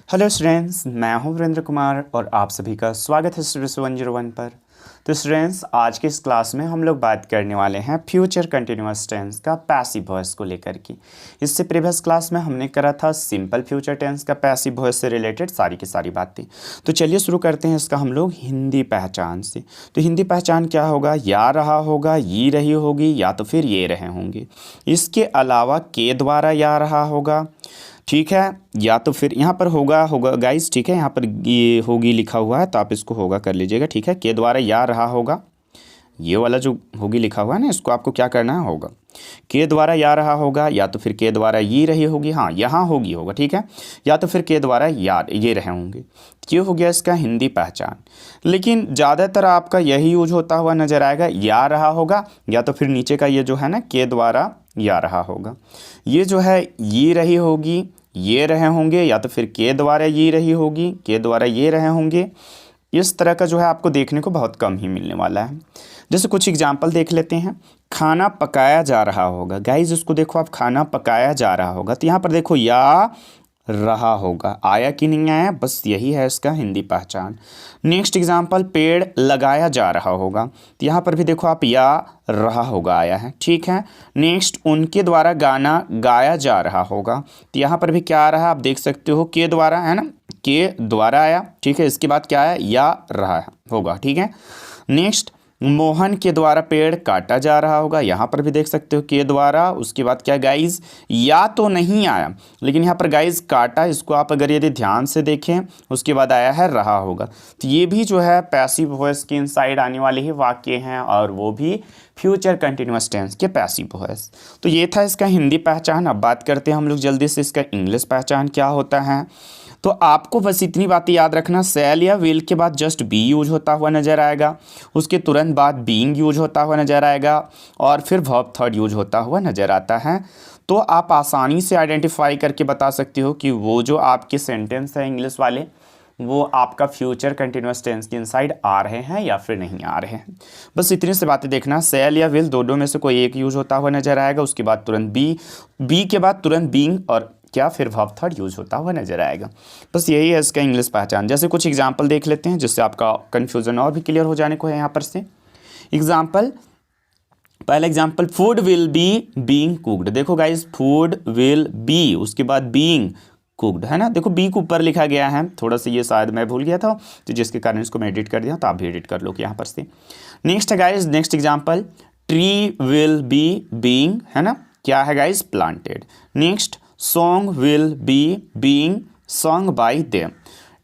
Hello students, मैं हूं वीरेंद्र कुमार और आप सभी का स्वागत है स्टूडेंट्स 101 पर। तो स्टूडेंट्स, आज के इस क्लास में हम लोग बात करने वाले हैं फ्यूचर कंटिन्यूअस टेंस का पैसिव वॉइस को लेकर के। इससे प्रीवियस क्लास में हमने करा था सिंपल फ्यूचर टेंस का पैसिव वॉइस से रिलेटेड सारी की सारी बातें। तो चलिए शुरू करते हैं इसका हम लोग हिंदी पहचान से। तो हिंदी पहचान क्या होगा? या रहा होगा, ये रही होगी, या तो फिर ये रहे होंगे। इसके अलावा के द्वारा या रहा होगा, ठीक है, या तो फिर यहाँ पर होगा गाइस, ठीक है, यहाँ पर ये होगी लिखा हुआ है तो आप इसको होगा कर लीजिएगा, ठीक है। के द्वारा या रहा होगा, ये वाला जो होगी लिखा हुआ है ना, इसको आपको क्या करना है, होगा। के द्वारा या रहा होगा, या तो फिर के द्वारा ये रही होगी, हाँ यहाँ होगी होगा, ठीक है, या तो फिर के द्वारा या ये रहे होंगे। ये हो गया इसका हिंदी पहचान। लेकिन ज़्यादातर आपका यही यूज होता हुआ नजर आएगा, या रहा होगा, या तो फिर नीचे का ये जो है ना के द्वारा या रहा होगा, ये जो है ये रही होगी, ये रहे होंगे, या तो फिर के द्वारा ये रही होगी, के द्वारा ये रहे होंगे। इस तरह का जो है आपको देखने को बहुत कम ही मिलने वाला है। जैसे कुछ एग्जाम्पल देख लेते हैं। खाना पकाया जा रहा होगा, गाइज इसको देखो आप, खाना पकाया जा रहा होगा, तो यहाँ पर देखो या रहा होगा, आया कि नहीं आया, बस यही है इसका हिंदी पहचान। नेक्स्ट एग्जाम्पल, पेड़ लगाया जा रहा होगा, तो यहाँ पर भी देखो आप या रहा होगा आया है, ठीक है। नेक्स्ट, उनके द्वारा गाना गाया जा रहा होगा, तो यहाँ पर भी क्या आ रहा है आप देख सकते हो, के द्वारा है ना, के द्वारा आया, ठीक है। इसके बाद क्या आया, या रहा होगा, ठीक है। नेक्स्ट, मोहन के द्वारा पेड़ काटा जा रहा होगा, यहाँ पर भी देख सकते हो के द्वारा। उसके बाद क्या गाइज, या तो नहीं आया, लेकिन यहाँ पर गाइज काटा, इसको आप अगर यदि ध्यान से देखें, उसके बाद आया है रहा होगा। तो ये भी जो है पैसिव वॉइस के इनसाइड आने वाले ही वाक्य हैं, और वो भी फ्यूचर कंटिन्यूअस टेंस के पैसिव वॉइस। तो ये था इसका हिंदी पहचान। अब बात करते हैं हम लोग जल्दी से इसका इंग्लिश पहचान क्या होता है। तो आपको बस इतनी बातें याद रखना, सेल या विल के बाद जस्ट बी यूज होता हुआ नजर आएगा, उसके तुरंत बाद बीइंग यूज होता हुआ नजर आएगा, और फिर वर्ब थर्ड यूज होता हुआ नजर आता है। तो आप आसानी से आइडेंटिफाई करके बता सकते हो कि वो जो आपके सेंटेंस है इंग्लिश वाले, वो आपका फ्यूचर कंटिन्यूअस टेंस के इनसाइड आ रहे हैं या फिर नहीं आ रहे हैं। बस इतनी से बातें देखना, सेल या विल दोनों में से कोई एक यूज होता हुआ नजर आएगा, उसके बाद तुरंत बी के बाद तुरंत बीइंग और क्या फिर वर्ब थर्ड यूज होता हुआ नजर आएगा। बस यही है इसका इंग्लिश पहचान। जैसे कुछ एग्जाम्पल देख लेते हैं जिससे आपका कन्फ्यूजन और भी क्लियर हो जाने को है। यहाँ पर से एग्जाम्पल, पहला example, food will be being cooked. देखो गाइस, फूड विल बी, उसके बाद बीइंग कुक्ड है ना, देखो बी को ऊपर लिखा गया है, थोड़ा सा ये शायद मैं भूल गया था, तो जिसके कारण इसको मैं एडिट कर दिया, तो आप भी एडिट कर लो यहाँ पर से। नेक्स्ट है guys, next example, tree will be being, है ना, क्या है guys, planted. Next, song will be being song by them,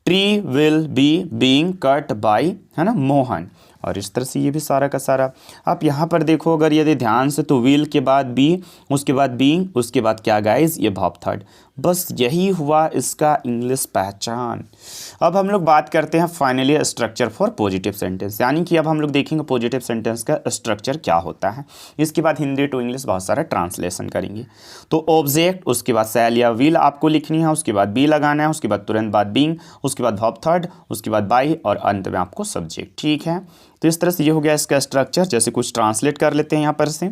tree will be being cut by, है ना, मोहन। और इस तरह से ये भी सारा का सारा आप यहाँ पर देखो अगर यदि ध्यान से, तो विल के बाद बी, उसके बाद बीइंग, उसके बाद क्या गाइस, ये वर्ब थर्ड। बस यही हुआ इसका इंग्लिश पहचान। अब हम लोग बात करते हैं finally structure for positive sentence, यानी कि अब हम लोग देखेंगे पॉजिटिव सेंटेंस का स्ट्रक्चर क्या होता है। इसके बाद हिंदी टू इंग्लिश बहुत सारा ट्रांसलेशन करेंगे। तो ऑब्जेक्ट, उसके बाद सेल या विल आपको लिखनी है, उसके बाद बी लगाना है, उसके बाद तुरंत बाद बीइंग, उसके बाद वर्ब थर्ड, उसके बाद बाय, और अंत में आपको सब्जेक्ट, ठीक है। तो इस तरह से ये हो गया इसका स्ट्रक्चर। जैसे कुछ ट्रांसलेट कर लेते हैं यहाँ पर से।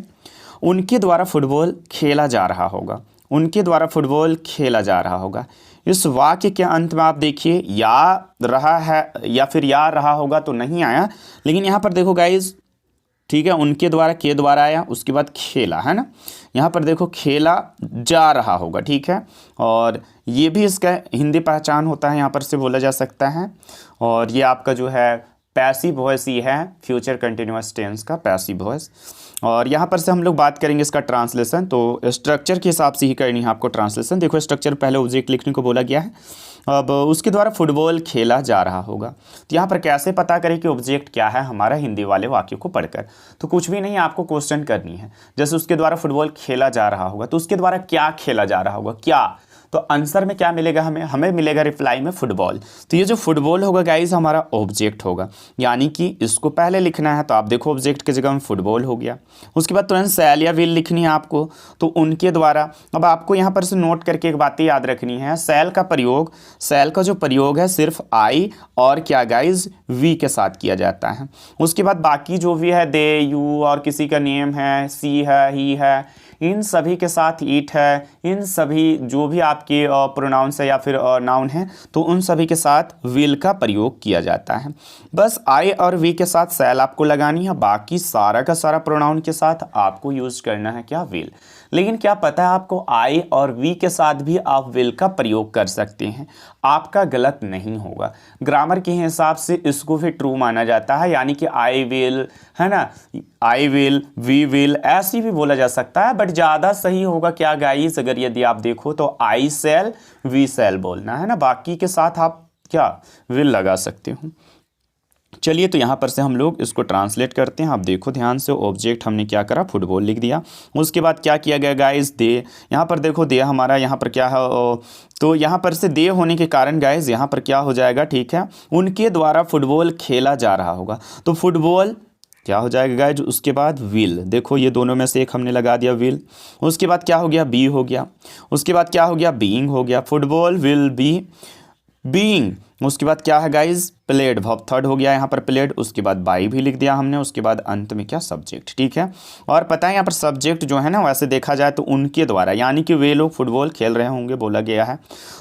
उनके द्वारा फुटबॉल खेला जा रहा होगा, उनके द्वारा फुटबॉल खेला जा रहा होगा। इस वाक्य के अंत में आप देखिए या रहा है या फिर या रहा होगा तो नहीं आया, लेकिन यहाँ पर देखो गाइज, ठीक है, उनके द्वारा के द्वारा आया, उसके बाद खेला, है ना, यहाँ पर देखो खेला जा रहा होगा, ठीक है। और ये भी इसका हिंदी पहचान होता है, यहाँ पर से बोला जा सकता है। और ये आपका जो है पैसिव वॉइस ही है, फ्यूचर कंटिन्यूअस टेंस का पैसिव वॉइस। और यहाँ पर से हम लोग बात करेंगे इसका ट्रांसलेशन। तो स्ट्रक्चर के हिसाब से ही करनी है आपको ट्रांसलेशन। देखो स्ट्रक्चर पहले ऑब्जेक्ट लिखने को बोला गया है, अब उसके द्वारा फुटबॉल खेला जा रहा होगा। तो यहाँ पर कैसे पता करें कि ऑब्जेक्ट क्या है हमारा हिंदी वाले वाक्य को पढ़कर? तो कुछ भी नहीं, आपको क्वेश्चन करनी है। जैसे उसके द्वारा फुटबॉल खेला जा रहा होगा, तो उसके द्वारा क्या खेला जा रहा होगा, क्या, तो आंसर में क्या मिलेगा, हमें मिलेगा रिप्लाई में फुटबॉल। तो ये जो फुटबॉल होगा गाइस हमारा ऑब्जेक्ट होगा, यानी कि इसको पहले लिखना है। तो आप देखो ऑब्जेक्ट की जगह में फुटबॉल हो गया। उसके बाद तुरंत सेल या विल लिखनी है आपको, तो उनके द्वारा। अब आपको यहाँ पर से नोट करके एक बात याद रखनी है, सेल का जो प्रयोग है सिर्फ आई और क्या गाइज, वी के साथ किया जाता है। उसके बाद बाकी जो भी है दे, यू और किसी का नेम है, सी है, ही है, इन सभी के साथ ईट है, इन सभी जो भी आपके प्रोनाउंस है या फिर नाउन है तो उन सभी के साथ विल का प्रयोग किया जाता है। बस आई और वी के साथ सेल आपको लगानी है, बाकी सारा का सारा प्रोनाउन के साथ आपको यूज करना है क्या, विल। लेकिन क्या पता है आपको आई और वी के साथ भी आप विल का प्रयोग कर सकते हैं, आपका गलत नहीं होगा। ग्रामर के हिसाब से इसको भी ट्रू माना जाता है, यानी कि आई विल, है ना, आई विल, वी विल ऐसे भी बोला जा सकता है, बट ज़्यादा सही होगा क्या गाइस, अगर यदि आप देखो तो आई सेल वी सेल बोलना है ना, बाकी के साथ आप क्या विल लगा सकते हो। चलिए तो यहाँ पर से हम लोग इसको ट्रांसलेट करते हैं। आप देखो ध्यान से, ऑब्जेक्ट हमने क्या करा, फुटबॉल लिख दिया। उसके बाद क्या किया गया गाइस, दे, यहाँ पर देखो दे हमारा यहाँ पर क्या है, तो यहाँ पर से दे होने के कारण गाइस यहाँ पर क्या हो जाएगा, ठीक है, उनके द्वारा फुटबॉल खेला जा रहा होगा, तो फुटबॉल क्या हो जाएगा गाइस। उसके बाद विल, देखो ये दोनों में से एक हमने लगा दिया विल। उसके बाद क्या हो गया, बी हो गया। उसके बाद क्या हो गया, बीइंग हो गया, फुटबॉल विल बी बीइंग। उसके बाद क्या है गाइज, प्लेड, वर्ब थर्ड हो गया यहाँ पर प्लेड। उसके बाद बाई भी लिख दिया हमने। उसके बाद अंत में क्या, सब्जेक्ट, ठीक है। और पता है यहाँ पर सब्जेक्ट जो है ना, वैसे देखा जाए तो उनके द्वारा, यानी कि वे लोग फुटबॉल खेल रहे होंगे बोला गया है,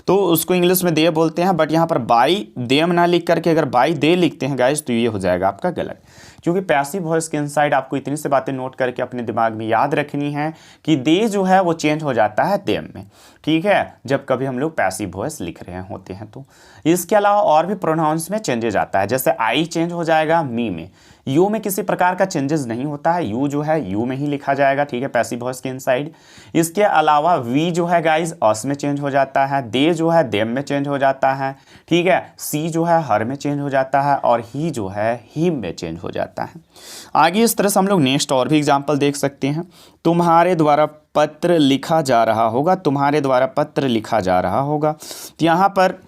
तो उसको इंग्लिश में दे बोलते हैं, बट यहाँ पर बाई देम ना लिख करके अगर बाई दे लिखते हैं गाइज तो ये हो जाएगा आपका गलत, क्योंकि पैसिव वॉइस के इनसाइड आपको इतनी सी बातें नोट करके अपने दिमाग में याद रखनी है कि दे जो है वो चेंज हो जाता है देम में, ठीक है, जब कभी हम लोग पैसिव वॉइस लिख रहे होते हैं तो। इसके अलावा और भी प्रोनाउंस में चेंजेस आता है, जैसे आई चेंज हो जाएगा मी में, यू में किसी प्रकार का चेंजेस नहीं होता है, यू जो है यू में ही लिखा जाएगा, ठीक है, पैसिव वॉइस के इनसाइड। इसके अलावा वी जो है गाइज अस में चेंज हो जाता है, दे जो है देम में चेंज हो जाता है, ठीक है, सी जो है हर में चेंज हो जाता है, और ही जो है हिम में चेंज हो जाता है। आगे इस तरह से हम लोग नेक्स्ट और भी एग्जाम्पल देख सकते हैं। तुम्हारे द्वारा पत्र लिखा जा रहा होगा, तुम्हारे द्वारा पत्र लिखा जा रहा होगा, तो यहाँ पर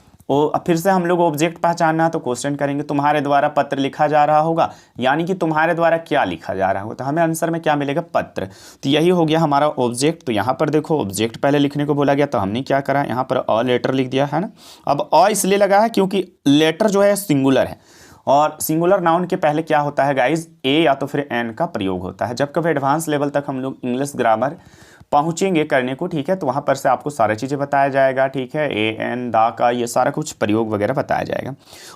फिर से हम लोग ऑब्जेक्ट पहचानना, तो क्वेश्चन करेंगे तुम्हारे द्वारा पत्र लिखा जा रहा होगा, यानी कि तुम्हारे द्वारा क्या लिखा जा रहा होगा, तो हमें आंसर में क्या मिलेगा, पत्र। तो यही हो गया हमारा ऑब्जेक्ट। तो यहाँ पर देखो ऑब्जेक्ट पहले लिखने को बोला गया, तो हमने क्या करा, यहाँ पर अ लेटर लिख दिया है ना। अब अ इसलिए लगा है क्योंकि लेटर जो है सिंगुलर है, और सिंगुलर नाउन के पहले क्या होता है गाइज, ए या तो फिर एन का प्रयोग होता है। जब कभी एडवांस लेवल तक हम लोग इंग्लिश ग्रामर पहुंचेंगे करने को, ठीक है, तो वहां पर से आपको सारी चीज़ें बताया जाएगा, ठीक है, ए एन दा का ये सारा कुछ प्रयोग वगैरह बताया जाएगा।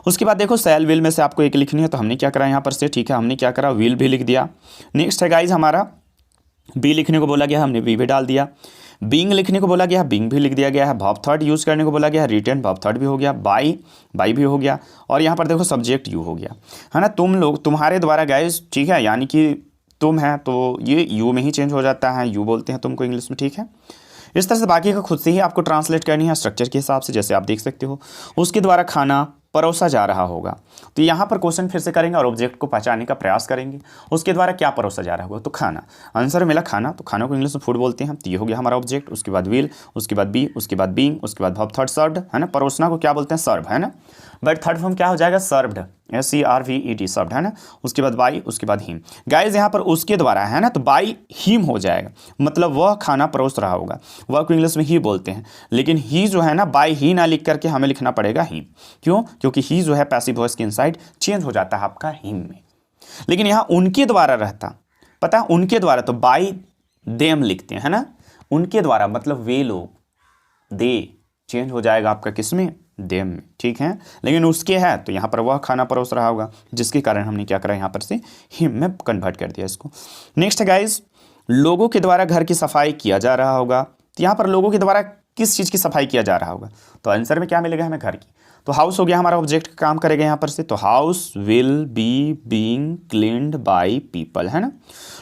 उसके बाद देखो सेल विल में से आपको एक लिखनी है, तो हमने क्या करा यहाँ पर से, ठीक है, हमने क्या करा, विल भी लिख दिया। नेक्स्ट है गाइज हमारा बी लिखने को बोला गया, हमने बी भी डाल दिया। बीइंग लिखने को बोला गया, बीइंग भी लिख दिया गया है। वर्ब थर्ड यूज़ करने को बोला गया, रिटर्न वर्ब थर्ड भी हो गया, बाई भी हो गया, और यहाँ पर देखो सब्जेक्ट यू हो गया, है ना। तुम लोग, तुम्हारे द्वारा गाइस, ठीक है, यानी कि तुम है तो ये यू में ही चेंज हो जाता है, यू बोलते हैं तुमको इंग्लिश में, ठीक है। इस तरह से बाकी का खुद से ही आपको ट्रांसलेट करनी है स्ट्रक्चर के हिसाब से, जैसे आप देख सकते हो। उसके द्वारा खाना परोसा जा रहा होगा, तो यहाँ पर क्वेश्चन फिर से करेंगे और ऑब्जेक्ट को पहचानने का प्रयास करेंगे। उसके द्वारा क्या परोसा जा रहा होगा, तो खाना, आंसर मिला खाना, तो खाना को इंग्लिश में फूड बोलते हैं, तो ये हो गया हमारा ऑब्जेक्ट। उसके बाद विल, उसके बाद बी, उसके बाद बीइंग, उसके बाद वर्ब थर्ड सर्व्ड, है ना। परोसना को क्या बोलते हैं, सर्व, है ना, बट थर्ड फॉर्म क्या हो जाएगा, सर्व्ड, SERVED, सर्व्ड, है ना। उसके बाद बाई, उसके बाद हिम। गाइज यहाँ पर उसके द्वारा है ना, तो बाई हिम हो जाएगा, मतलब वह खाना परोस रहा होगा, वह को इंग्लिश में ही बोलते हैं, लेकिन ही जो है ना, बाई ही ना लिख करके हमें लिखना पड़ेगा हिम। क्यों, क्योंकि ही जो है पैसिव वॉइस के इनसाइड चेंज हो जाता है आपका हिम में। लेकिन यहाँ उनके द्वारा रहता, पता है, उनके द्वारा तो बाई देम लिखते हैं, है ना, उनके द्वारा मतलब वे लोग, दे चेंज हो जाएगा आपका किसमें, देम में, ठीक है। लेकिन उसके है तो यहाँ पर वह खाना परोस रहा होगा, जिसके कारण हमने क्या करा, यहाँ पर से हिम में कन्वर्ट कर दिया इसको। नेक्स्ट है गाइज, लोगों के द्वारा घर की सफाई किया जा रहा होगा, तो यहाँ पर लोगों के द्वारा किस चीज़ की सफाई किया जा रहा होगा, तो आंसर में क्या मिलेगा हमें, घर की। तो हाउस हो गया हमारा ऑब्जेक्ट, काम करेगा यहाँ पर से, तो house will be being cleaned by people, है ना।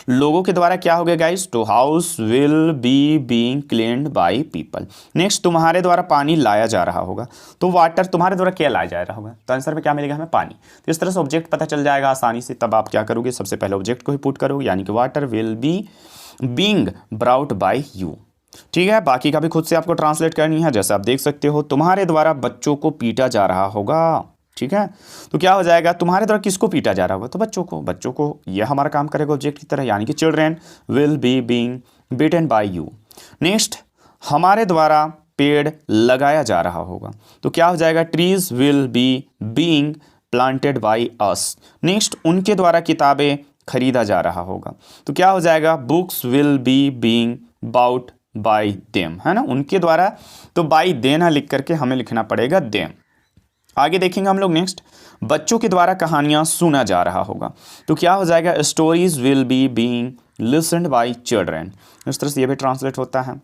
लोगों के द्वारा क्या हो गया गाइस, तो house will be being cleaned by people. Next, तुम्हारे द्वारा पानी लाया जा रहा होगा, तो वाटर, तुम्हारे द्वारा क्या लाया जा रहा होगा, तो आंसर में क्या मिलेगा हमें, पानी। तो इस तरह से ऑब्जेक्ट पता चल जाएगा आसानी से। तब आप क्या करोगे, सबसे पहले ऑब्जेक्ट को ही पुट करोगे, यानी कि water will be being brought by you, ठीक है। बाकी का भी खुद से आपको ट्रांसलेट करनी है, जैसे आप देख सकते हो, तुम्हारे द्वारा बच्चों को पीटा जा रहा होगा, ठीक है। तो क्या हो जाएगा, तुम्हारे द्वारा किसको पीटा जा रहा होगा, तो बच्चों को यह हमारा काम करेगा ऑब्जेक्ट की तरह, यानी कि children will be being beaten by you. Next, हमारे द्वारा पेड़ लगाया जा रहा होगा, तो क्या हो जाएगा, trees will be being planted by us. Next, उनके द्वारा किताबें खरीदा जा रहा होगा, तो क्या हो जाएगा, books will be being bought by them, है ना, उनके द्वारा। तो बाय देना लिख करके हमें लिखना पड़ेगा देम। आगे देखेंगे हम लोग नेक्स्ट, बच्चों के द्वारा कहानियां सुना जा रहा होगा, तो क्या हो जाएगा, stories will be being listened bye children. इस तरह से ये भी ट्रांसलेट होता है।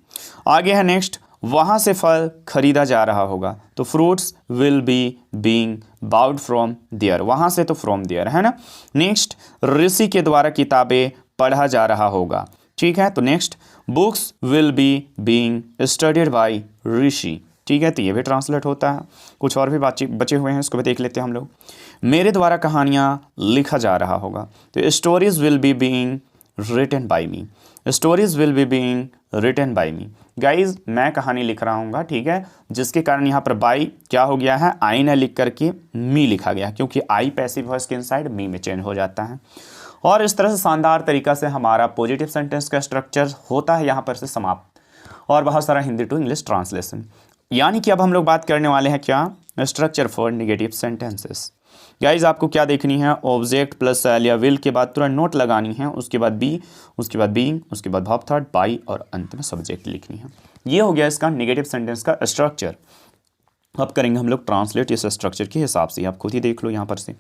आगे है नेक्स्ट, वहां से फल खरीदा जा रहा होगा, तो fruits will be being bought from there, वहां से तो फ्रॉम देयर, है ना। नेक्स्ट, ऋषि के द्वारा किताबें पढ़ा जा रहा होगा, ठीक है। तो next, books will be being studied by Rishi, ठीक है। तो ये भी ट्रांसलेट होता है। कुछ और भी बचे हुए हैं, इसको भी देख लेते हैं हम लोग। मेरे द्वारा कहानियाँ लिखा जा रहा होगा, तो stories will be being written by me, stories will be being written by me. Guys मैं कहानी लिख रहा हूँ, ठीक है, जिसके कारण यहाँ पर बाई क्या हो गया है, आई ने लिख करके मी लिखा गया, क्योंकि आई पैसिव वॉइस के इनसाइड मी में चेंज हो जाता है। और इस तरह से शानदार तरीका से हमारा पॉजिटिव सेंटेंस का स्ट्रक्चर होता है यहाँ पर से समाप्त, और बहुत सारा हिंदी टू इंग्लिश ट्रांसलेशन। यानी कि अब हम लोग बात करने वाले हैं क्या, structure for negative sentences. Guys आपको क्या देखनी है, ऑब्जेक्ट प्लस शैल या विल के बाद तुरंत नोट लगानी है, उसके बाद बी, उसके बाद बीइंग, उसके बाद वर्ब थर्ड, बाई, और अंत में सब्जेक्ट लिखनी है। ये हो गया इसका नेगेटिव सेंटेंस का स्ट्रक्चर। अब करेंगे हम लोग ट्रांसलेट इस स्ट्रक्चर के हिसाब से, आप खुद ही देख लो यहाँ पर से।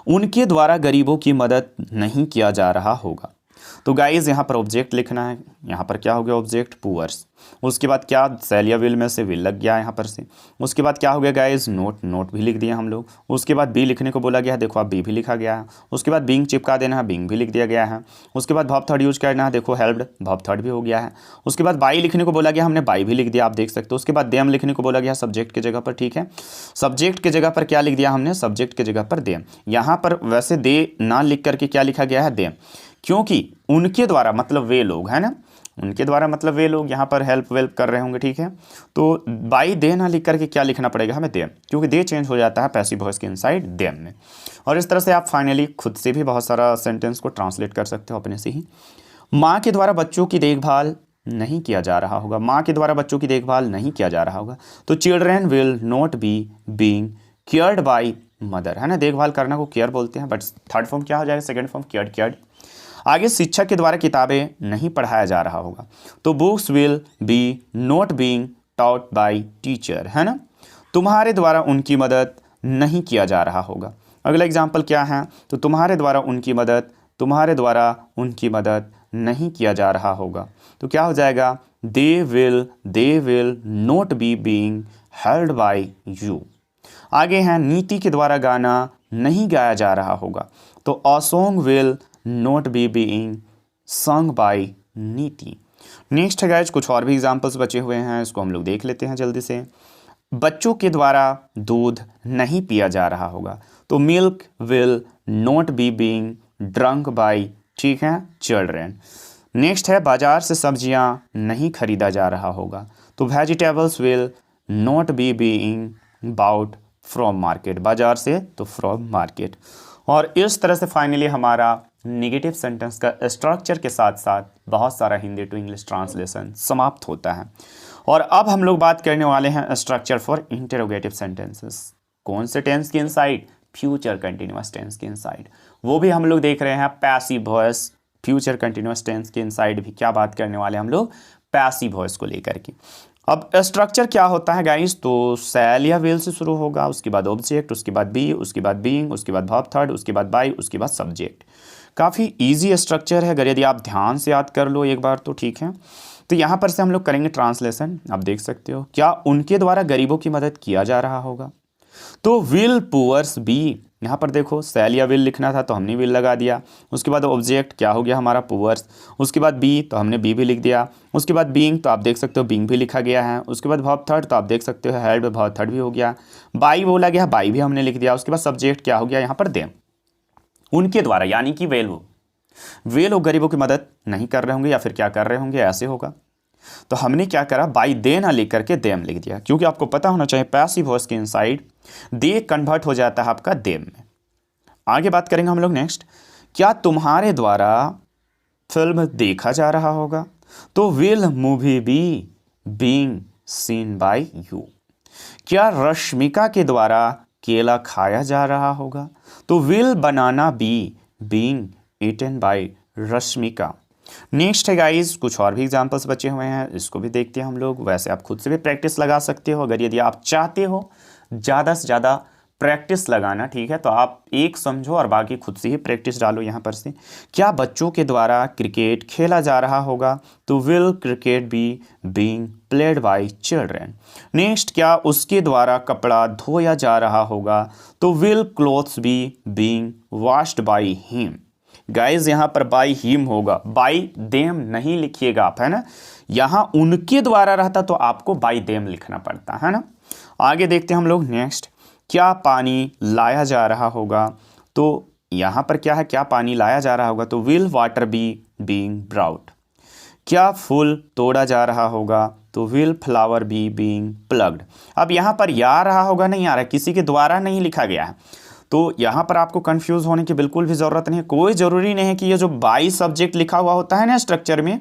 उनके द्वारा गरीबों की मदद नहीं किया जा रहा होगा, तो गाइज यहाँ पर ऑब्जेक्ट लिखना है, यहाँ पर क्या हो गया, ऑब्जेक्ट पुअर्स। उसके बाद क्या, सेल या विल में से विल लग गया यहाँ पर से। उसके बाद क्या हो गया गाइज, नोट, नोट भी लिख दिया हम लोग। उसके बाद बी लिखने को बोला गया है, देखो आप बी भी लिखा गया है। उसके बाद बीइंग चिपका देना है, बीइंग भी लिख दिया गया है। उसके बाद वर्ब थर्ड यूज करना है, देखो हेल्प्ड, वर्ब थर्ड भी हो गया है। उसके बाद बाई लिखने को बोला गया, हमने बाई भी लिख दिया, आप देख सकते हो। उसके बाद देम लिखने को बोला गया सब्जेक्ट की जगह पर, ठीक है। सब्जेक्ट की जगह पर क्या लिख दिया हमने, सब्जेक्ट की जगह पर देम। यहाँ पर वैसे दे ना लिख करके क्या लिखा गया है, देम, क्योंकि उनके द्वारा मतलब वे लोग, है ना, उनके द्वारा मतलब वे लोग यहाँ पर हेल्प वेल्प कर रहे होंगे, ठीक है। तो बाई दे ना लिख करके क्या लिखना पड़ेगा हमें, देम, क्योंकि दे चेंज हो जाता है पैसिव वॉइस के इनसाइड देम में। और इस तरह से आप फाइनली खुद से भी बहुत सारा सेंटेंस को ट्रांसलेट कर सकते हो अपने से ही। माँ के द्वारा बच्चों की देखभाल नहीं किया जा रहा होगा, माँ के द्वारा बच्चों की देखभाल नहीं किया जा रहा होगा, तो children will not be being cared by mother, है ना। देखभाल करना को केयर बोलते हैं, बट थर्ड फॉर्म क्या हो जाएगा, सेकंड फॉर्म केयर्ड, केयर्ड। आगे, शिक्षक के द्वारा किताबें नहीं पढ़ाया जा रहा होगा, तो books will B not being taught by teacher, है ना। तुम्हारे द्वारा उनकी मदद नहीं किया जा रहा होगा। अगला एग्जाम्पल क्या है, तो तुम्हारे द्वारा उनकी मदद, तुम्हारे द्वारा उनकी मदद नहीं किया जा रहा होगा, तो क्या हो जाएगा, they will not be being held by you. आगे है, नीति के द्वारा गाना नहीं गाया जा रहा होगा, तो a song will not be being sung by Neeti. Next है गाइज, कुछ और भी एग्जाम्पल्स बचे हुए हैं, इसको हम लोग देख लेते हैं जल्दी से। बच्चों के द्वारा दूध नहीं पिया जा रहा होगा, तो milk will not be being drunk by, ठीक है, चिल्ड्रेन। नेक्स्ट है, बाजार से सब्जियां नहीं खरीदा जा रहा होगा, तो vegetables will not be being bought from market, बाजार से तो फ्रॉम मार्केट। और इस तरह से फाइनली हमारा नेगेटिव सेंटेंस का स्ट्रक्चर के साथ साथ बहुत सारा हिंदी टू इंग्लिश ट्रांसलेशन समाप्त होता है। और अब हम लोग बात करने वाले हैं स्ट्रक्चर फॉर इंटरोगेटिव सेंटेंसेस। कौन से टेंस के इनसाइड, फ्यूचर कंटिन्यूअस टेंस के इनसाइड, वो भी हम लोग देख रहे हैं passive voice. Future continuous tense के इनसाइड भी क्या बात करने वाले हम लोग, पैसिव वॉइस को लेकर के। अब स्ट्रक्चर क्या होता है गाइस, तो शैल या विल से शुरू होगा, उसके बाद ऑब्जेक्ट, उसके बाद बी, उसके बाद बीइंग, उसके बाद वर्ब थर्ड, उसके बाद बाय, उसके बाद सब्जेक्ट। काफ़ी इजी स्ट्रक्चर है, अगर यदि आप ध्यान से याद कर लो एक बार तो ठीक है। तो यहाँ पर से हम लोग करेंगे ट्रांसलेशन। आप देख सकते हो, क्या उनके द्वारा गरीबों की मदद किया जा रहा होगा, तो विल पुअर्स बी, यहाँ पर देखो शैल या विल लिखना था तो हमने विल लगा दिया। उसके बाद ऑब्जेक्ट क्या हो गया हमारा, पुअर्स। उसके बाद बी तो हमने बी भी लिख दिया। उसके बाद बीइंग तो आप देख सकते हो बीइंग भी लिखा गया है। उसके बाद वर्ब थर्ड तो आप देख सकते हो हेल्प वर्ब थर्ड भी हो गया। बाई बोला गया, बाई भी हमने लिख दिया। उसके बाद सब्जेक्ट क्या हो गया यहाँ पर, देम, उनके द्वारा, यानी कि वे लोग गरीबों की मदद नहीं कर रहे होंगे या फिर क्या कर रहे होंगे, ऐसे होगा। तो हमने क्या करा, बाई दे ना लिख करके देम लिख दिया, क्योंकि आपको पता होना चाहिए पैसिव वॉइस के इनसाइड दे कन्वर्ट हो जाता है आपका देम में। आगे बात करेंगे हम लोग नेक्स्ट, क्या तुम्हारे द्वारा फिल्म देखा जा रहा होगा, तो will movie be being seen by you. क्या रश्मिका के द्वारा केला खाया जा रहा होगा, तो will banana be being eaten by Rashmika. Next है गाइज, कुछ और भी एग्जांपल्स बचे हुए हैं, इसको भी देखते हैं हम लोग। वैसे आप खुद से भी प्रैक्टिस लगा सकते हो अगर यदि आप चाहते हो ज़्यादा से ज़्यादा प्रैक्टिस लगाना, ठीक है, तो आप एक समझो और बाकी खुद से ही प्रैक्टिस डालो यहाँ पर से। क्या बच्चों के द्वारा क्रिकेट खेला जा रहा होगा? तो will cricket be being played by children. Next, क्या उसके द्वारा कपड़ा धोया जा रहा होगा? तो will clothes be being washed by him. Guys यहाँ पर बाय हिम होगा, बाय देम नहीं लिखिएगा आप, है ना। यहाँ उनके द्वारा रहता तो आपको बाय देम लिखना पड़ता है ना। आगे देखते हैं हम लोग। नेक्स्ट, क्या पानी लाया जा रहा होगा? तो यहाँ पर क्या है, क्या पानी लाया जा रहा होगा? तो will water be being brought. क्या फूल तोड़ा जा रहा होगा? तो will flower be being plucked. अब यहाँ पर या आ रहा होगा, नहीं आ रहा है, किसी के द्वारा नहीं लिखा गया है, तो यहाँ पर आपको कंफ्यूज होने की बिल्कुल भी ज़रूरत नहीं है। कोई ज़रूरी नहीं है कि ये जो बाई सब्जेक्ट लिखा हुआ होता है ना स्ट्रक्चर में,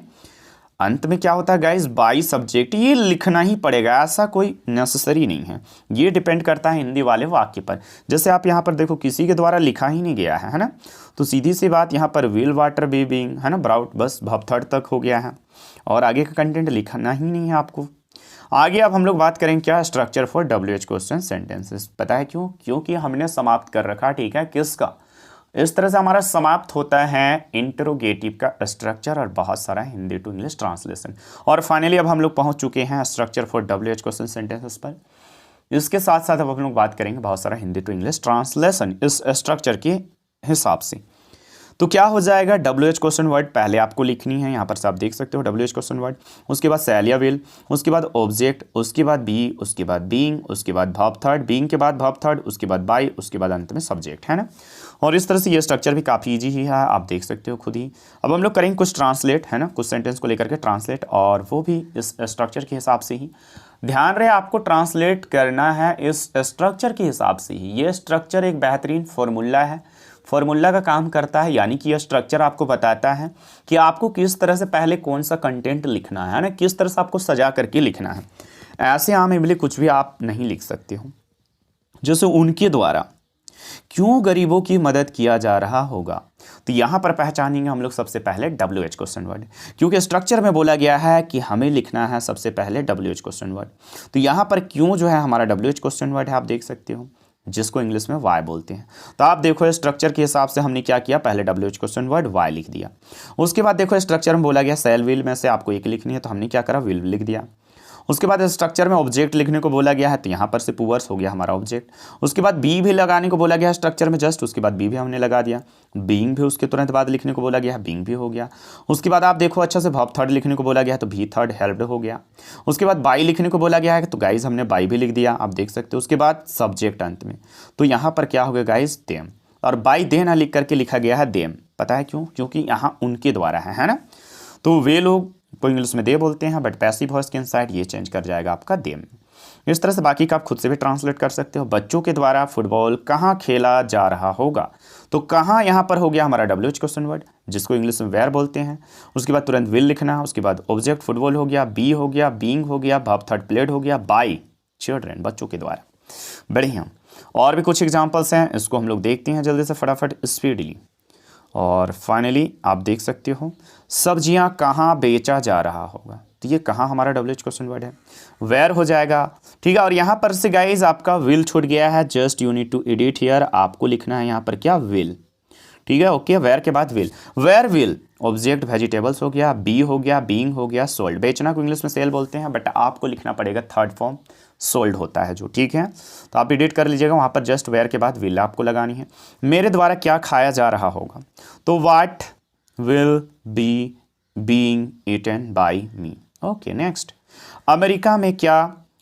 अंत में क्या होता है गाइस, बाई सब्जेक्ट ये लिखना ही पड़ेगा, ऐसा कोई नेसेसरी नहीं है। ये डिपेंड करता है हिंदी वाले वाक्य पर। जैसे आप यहाँ पर देखो, किसी के द्वारा लिखा ही नहीं गया है ना, तो सीधी सी बात यहाँ पर विल वाटर बी बीइंग, है ना, ब्राउट, बस भव थर्ड तक हो गया है और आगे का कंटेंट लिखना ही नहीं है आपको। आगे अब हम लोग बात करें क्या, structure for WH question sentences. पता है क्यों? क्योंकि हमने समाप्त कर रखा, ठीक है, किसका? इस तरह से हमारा समाप्त होता है इंटरोगेटिव का स्ट्रक्चर और बहुत सारा हिंदी टू इंग्लिश ट्रांसलेशन। और फाइनली अब हम लोग पहुंच चुके हैं structure for WH question sentences पर। इसके साथ साथ अब हम लोग बात करेंगे बहुत सारा हिंदी टू इंग्लिश ट्रांसलेशन इस स्ट्रक्चर के हिसाब से। तो क्या हो जाएगा, WH क्वेश्चन वर्ड पहले आपको लिखनी है, यहाँ पर से आप देख सकते हो WH क्वेश्चन वर्ड, उसके बाद सेल या विल, उसके बाद ऑब्जेक्ट, उसके बाद बी, उसके बाद बीइंग, उसके बाद वर्ब थर्ड, बीइंग के बाद वर्ब थर्ड, उसके बाद बाय, उसके बाद अंत में सब्जेक्ट, है ना। और इस तरह से ये स्ट्रक्चर भी काफ़ी ईजी ही है, आप देख सकते हो खुद ही। अब हम लोग करेंगे कुछ ट्रांसलेट, है ना, कुछ सेंटेंस को लेकर के ट्रांसलेट, और वो भी इस स्ट्रक्चर के हिसाब से ही। ध्यान रहे आपको ट्रांसलेट करना है इस स्ट्रक्चर के हिसाब से ही। ये स्ट्रक्चर एक बेहतरीन फॉर्मूला है, फॉर्मूला का काम करता है, यानी कि यह स्ट्रक्चर आपको बताता है कि आपको किस तरह से पहले कौन सा कंटेंट लिखना है ना, किस तरह से आपको सजा करके लिखना है। ऐसे आम इमली कुछ भी आप नहीं लिख सकते हो। जैसे उनके द्वारा क्यों गरीबों की मदद किया जा रहा होगा, तो यहाँ पर पहचानेंगे हम लोग सबसे पहले WH क्वेश्चन वर्ड, क्योंकि स्ट्रक्चर में बोला गया है कि हमें लिखना है सबसे पहले WH क्वेश्चन वर्ड। तो यहाँ पर क्यों जो है हमारा WH क्वेश्चन वर्ड है, आप देख सकते हो, जिसको इंग्लिश में वाई बोलते हैं। तो आप देखो स्ट्रक्चर के हिसाब से हमने क्या किया, पहले WH क्वेश्चन वर्ड वाई लिख दिया। उसके बाद देखो स्ट्रक्चर में बोला गया सेल विल में से आपको एक लिखनी है, तो हमने क्या करा, विल लिख दिया। उसके बाद स्ट्रक्चर में ऑब्जेक्ट लिखने को बोला गया है, तो यहाँ पर से पुअर्स हो गया हमारा ऑब्जेक्ट। उसके बाद बी भी लगाने को बोला गया है स्ट्रक्चर में जस्ट, उसके बाद बी भी हमने लगा दिया। बीइंग भी उसके तुरंत बाद लिखने को बोला गया है, बीइंग भी हो गया। उसके बाद आप देखो अच्छा से वर्ब थर्ड लिखने को बोला गया है, तो भी थर्ड हेल्प्ड हो गया। उसके बाद बाई लिखने को बोला गया है, तो गाइज हमने बाई भी लिख दिया, आप देख सकते हो। उसके बाद सब्जेक्ट अंत में, तो यहाँ पर क्या हो गया गाइज, देम, और बाई दे ना लिख करके लिखा गया है देम। पता है क्यों? क्योंकि यहाँ उनके द्वारा है ना, तो वे लोग को इंग्लिश में दे बोलते हैं, बट पैसिव वॉइस के इनसाइड ये चेंज कर जाएगा आपका देम। इस तरह से बाकी का आप खुद से भी ट्रांसलेट कर सकते हो। बच्चों के द्वारा फुटबॉल कहाँ खेला जा रहा होगा, तो कहाँ यहाँ पर हो गया हमारा WH क्वेश्चन वर्ड, जिसको इंग्लिश में वेयर बोलते हैं। उसके बाद तुरंत विल लिखना, उसके बाद ऑब्जेक्ट फुटबॉल हो गया, बी हो गया, बीइंग हो गया, वर्ब थर्ड प्लेड हो गया, बाय चिल्ड्रेन बच्चों के द्वारा। बढ़िया, और भी कुछ एग्जाम्पल्स हैं, इसको हम लोग देखते हैं जल्दी से फटाफट स्पीडली। और फाइनली आप देख सकते हो सब्जियां कहाँ बेचा जा रहा होगा, तो ये कहाँ हमारा WH क्वेश्चन वर्ड है, वेयर हो जाएगा, ठीक है। और यहाँ पर से गाइज आपका विल छूट गया है, just you need to edit here, आपको लिखना है यहाँ पर क्या, विल, ठीक है, ओके। वेयर के बाद will, where will object vegetables हो गया, बी हो गया, बीइंग हो गया, सोल्ड, बेचना को इंग्लिश में सेल बोलते हैं, बट आपको लिखना पड़ेगा थर्ड फॉर्म सोल्ड होता है जो, ठीक है। तो आप एडिट कर लीजिएगा, वहाँ पर जस्ट वेयर के बाद विल आपको लगानी है। मेरे द्वारा क्या खाया जा रहा होगा, तो what will be being eaten by me, okay. Next, America में क्या,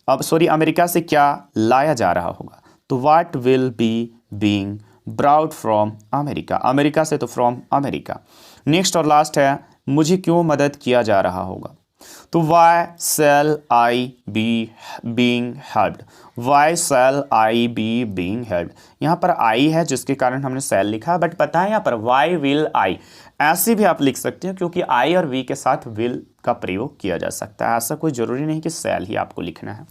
अमेरिका से क्या लाया जा रहा होगा, तो what will be being brought from America, America से तो फ्रॉम अमेरिका। नेक्स्ट और लास्ट है, मुझे क्यों मदद किया जा रहा होगा, तो why shall I be being helped, why shall I be being helped. यहाँ पर आई है जिसके कारण हमने सेल लिखा, बट पता है यहाँ पर वाई विल आई, ऐसे भी आप लिख सकते हो, क्योंकि आई और वी के साथ विल का प्रयोग किया जा सकता है, ऐसा कोई ज़रूरी नहीं कि सेल ही आपको लिखना है।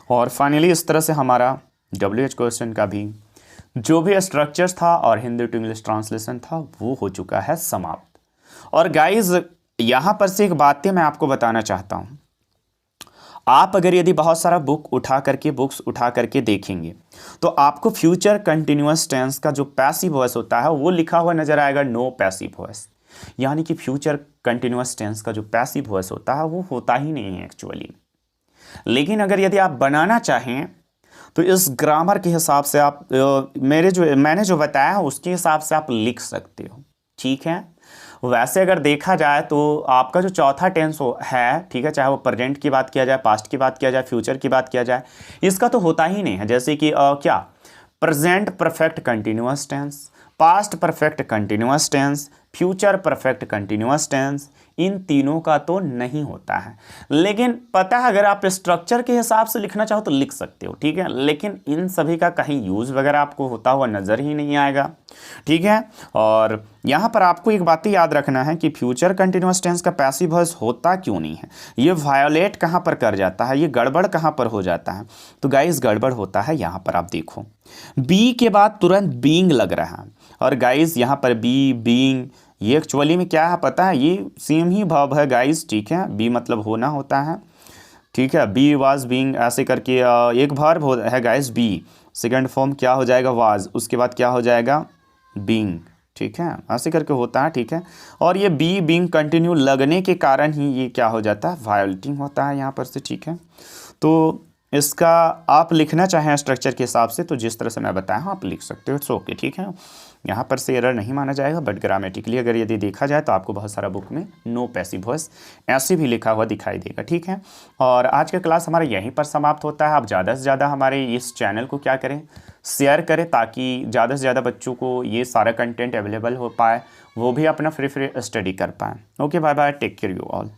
और फाइनली इस तरह से हमारा WH क्वेश्चन का भी जो भी स्ट्रक्चर्स था और हिंदी टू इंग्लिश ट्रांसलेशन था वो हो चुका है समाप्त। और गाइज यहां पर से एक बात मैं आपको बताना चाहता हूं। आप अगर यदि बहुत सारा बुक्स उठा करके देखेंगे तो आपको फ्यूचर कंटिन्यूअस टेंस का जो पैसिव वॉइस होता है वो लिखा हुआ नजर आएगा, नो पैसिव वॉइस। यानी कि फ्यूचर कंटिन्यूअस टेंस का जो पैसिव वॉइस होता है वो होता ही नहीं है एक्चुअली। लेकिन अगर यदि आप बनाना चाहें तो इस ग्रामर के हिसाब से आप मैंने जो बताया है उसके हिसाब से आप लिख सकते हो, ठीक है। वैसे अगर देखा जाए तो आपका जो चौथा टेंस है, ठीक है, चाहे वो प्रेजेंट की बात किया जाए, पास्ट की बात किया जाए, फ्यूचर की बात किया जाए, इसका तो होता ही नहीं है। जैसे कि क्या present perfect continuous tense, past perfect continuous tense, future perfect continuous tense, इन तीनों का तो नहीं होता है। लेकिन पता है अगर आप स्ट्रक्चर के हिसाब से लिखना चाहो तो लिख सकते हो, ठीक है, लेकिन इन सभी का कहीं यूज वगैरह आपको होता हुआ नजर ही नहीं आएगा, ठीक है। और यहां पर आपको एक बात याद रखना है कि फ्यूचर कंटिन्यूअस टेंस का पैसिव वॉइस होता क्यों नहीं है, ये वायोलेट कहां पर कर जाता है, ये गड़बड़ कहां पर हो जाता है। तो गाइस गड़बड़ होता है यहां पर, आप देखो बी के बाद तुरंत बीइंग लग रहा है, और गाइस यहां पर बी बीइंग ये एक्चुअली में क्या है पता है, ये सेम ही वर्ब है गाइस, ठीक है। बी मतलब होना होता है, ठीक है। बी वाज बीइंग ऐसे करके एक वर्ब है गाइस बी, सेकंड फॉर्म क्या हो जाएगा वाज, उसके बाद क्या हो जाएगा बीइंग, ठीक है, ऐसे करके होता है, ठीक है। और ये बी बीइंग कंटिन्यू लगने के कारण ही ये क्या हो जाता है, वायोलेटिंग होता है यहाँ पर से, ठीक है। तो इसका आप लिखना चाहें स्ट्रक्चर के हिसाब से तो जिस तरह से मैं बताया हूँ आप लिख सकते हो, इट्स ओके, ठीक है। यहाँ पर से एरर नहीं माना जाएगा, बट ग्रामेटिकली अगर यदि देखा जाए तो आपको बहुत सारा बुक में नो पैसिव वॉइस ऐसे भी लिखा हुआ दिखाई देगा, ठीक है। और आज का क्लास हमारा यहीं पर समाप्त होता है। आप ज़्यादा से ज़्यादा हमारे इस चैनल को क्या करें, शेयर करें, ताकि ज़्यादा से ज़्यादा बच्चों को ये सारा कंटेंट अवेलेबल हो पाए, वो भी अपना फ्री स्टडी कर पाएँ। Okay, bye bye, take care you all.